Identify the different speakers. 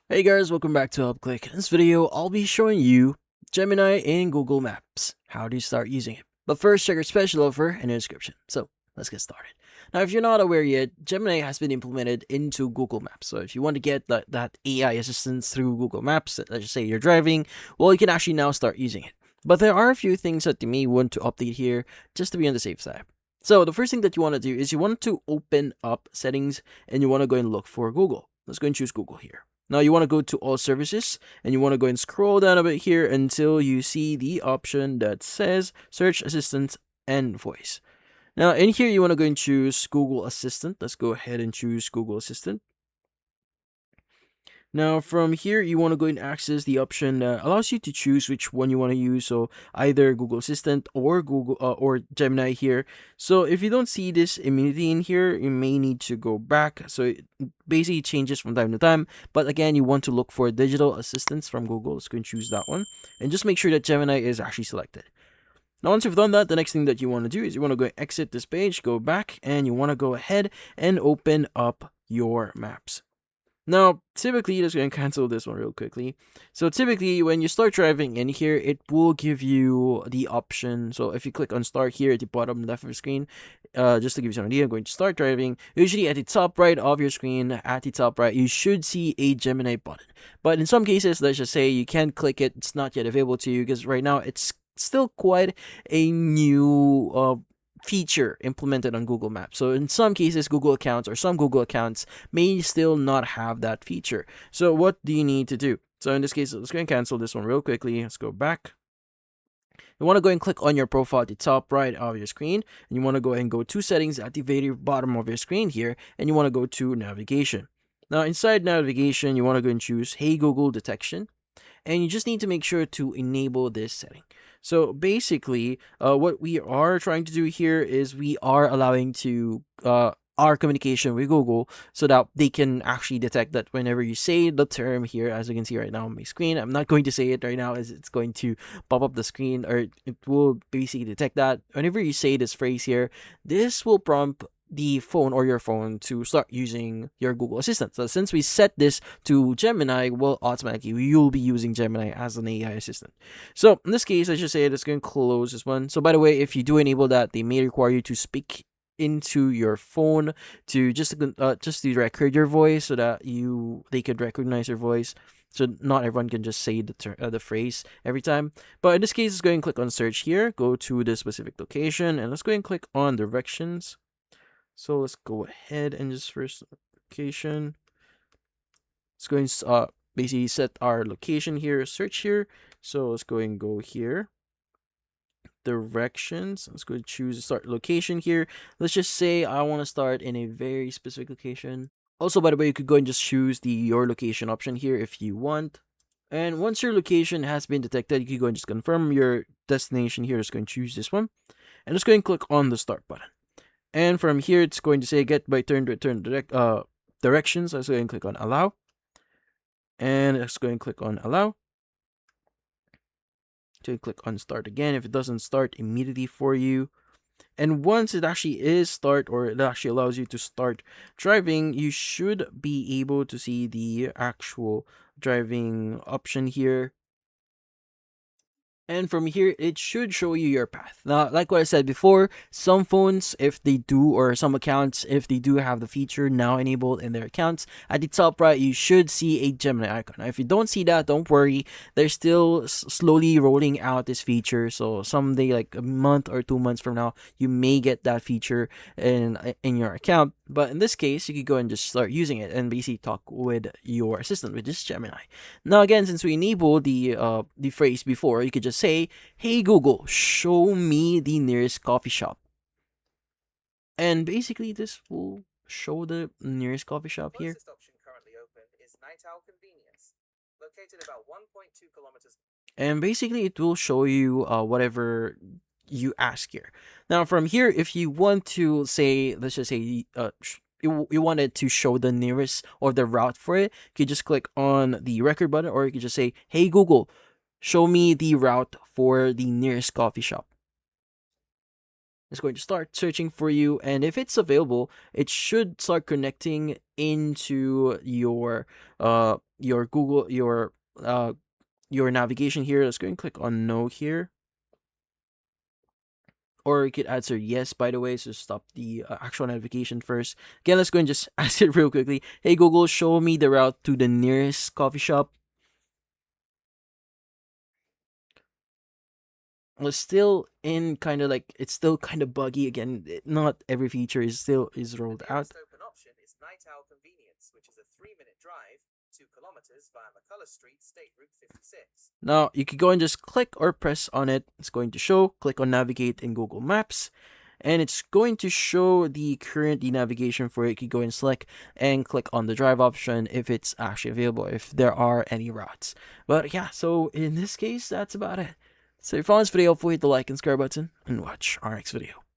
Speaker 1: Hey guys, welcome back to UpClick. In this video, I'll be showing you Gemini in Google Maps. How do you start using it? But first, check our special offer in the description. So, let's get started. Now, if you're not aware yet, Gemini has been implemented into Google Maps. So, if you want to get that AI assistance through Google Maps, let's just say you're driving, well, you can actually now start using it. But there are a few things that you may want to update here just to be on the safe side. So, the first thing that you want to do is you want to open up settings and you want to go and look for Google. Let's go and choose Google here. Now you want to go to all services and you want to go and scroll down a bit here until you see the option that says search assistant and voice. Now in here you want to go and choose Google Assistant. Let's go ahead and choose Google Assistant. Now from here, you want to go and access the option that allows you to choose which one you want to use. So either Google Assistant or Google or Gemini here. So if you don't see this immediately in here, you may need to go back. So it basically changes from time to time. But again, you want to look for digital assistants from Google. Let's go and choose that one. And just make sure that Gemini is actually selected. Now, once you've done that, the next thing that you want to do is you want to go exit this page, go back, and you want to go ahead and open up your maps. Now, typically, let's go and cancel this one real quickly. So typically, when you start driving in here, it will give you the option. So if you click on start here at the bottom left of the screen, just to give you some idea, I'm going to start driving. Usually at the top right of your screen, at the top right, you should see a Gemini button. But in some cases, let's just say you can't click it. It's not yet available to you because right now it's still quite a new feature implemented on Google Maps. So in some cases, Google accounts or some Google accounts may still not have that feature. So what do you need to do? So in this case, let's go and cancel this one real quickly. Let's go back. You want to go and click on your profile at the top right of your screen, and you want to go and go to settings at the very bottom of your screen here, and you want to go to navigation. Now inside navigation, you want to go and choose Hey Google detection, and you just need to make sure to enable this setting. So basically, what we are trying to do here is we are allowing to our communication with Google so that they can actually detect that whenever you say the term here, as you can see right now on my screen, I'm not going to say it right now as it's going to pop up the screen, or it will basically detect that whenever you say this phrase here, this will prompt the phone or your phone to start using your Google Assistant. So since we set this to Gemini, well, automatically you'll be using Gemini as an AI assistant. So in this case, I should say let's go and close this one. So by the way, if you do enable that, they may require you to speak into your phone to just to record your voice so that they could recognize your voice. So not everyone can just say the phrase every time. But in this case, let's go and click on search here, go to the specific location, and let's go and click on directions. So let's go ahead and just first location. Let's go and basically set our location here, search here. So let's go and go here. Directions. Let's go choose start location here. Let's just say I want to start in a very specific location. Also, by the way, you could go and just choose your location option here if you want. And once your location has been detected, you can go and just confirm your destination here. Just go and choose this one. And just go and click on the start button. And from here, it's going to say get by turn return directions. Let's go and click on allow. And let's go and click on allow. To click on start again if it doesn't start immediately for you. And once it actually is start, or it actually allows you to start driving, you should be able to see the actual driving option here. And from here, it should show you your path. Now, like what I said before, some phones, if they do, or some accounts, if they do have the feature now enabled in their accounts, at the top right, you should see a Gemini icon. Now, if you don't see that, don't worry. They're still slowly rolling out this feature. So someday, like a month or 2 months from now, you may get that feature in your account. But in this case, you could go and just start using it and basically talk with your assistant, which is Gemini. Now, again, since we enabled the phrase before, you could just say, "Hey Google, show me the nearest coffee shop." And basically, this will show the nearest coffee shop here.
Speaker 2: Closest option currently open is Night Owl Convenience, located about 1.2 kilometers.
Speaker 1: And basically, it will show you whatever you ask here. Now, from here, if you want to say, let's just say, you wanted to show the nearest or the route for it, you could just click on the record button, or you could just say, "Hey Google, show me the route for the nearest coffee shop." It's going to start searching for you, and if it's available, it should start connecting into your your Google your navigation here. Let's go and click on no here. Or you could answer yes, by the way, so stop the actual notification first. Again, let's go and just ask it real quickly. Hey Google, show me the route to the nearest coffee shop. Was still in kind of like, it's still kind of buggy. Again, not every feature is
Speaker 2: The
Speaker 1: rolled out.
Speaker 2: nearest open option is Night Owl Convenience, which is a 3-minute drive, 2 kilometers via McCullough Street, State Route 56.
Speaker 1: Now you could go and just click or press on it. It's going to show. Click on navigate in Google Maps, and it's going to show the current navigation for it. You could go and select and click on the drive option if it's actually available, if there are any routes. But yeah, so in this case, that's about it. So if you found this video helpful, hit the like and subscribe button and watch our next video.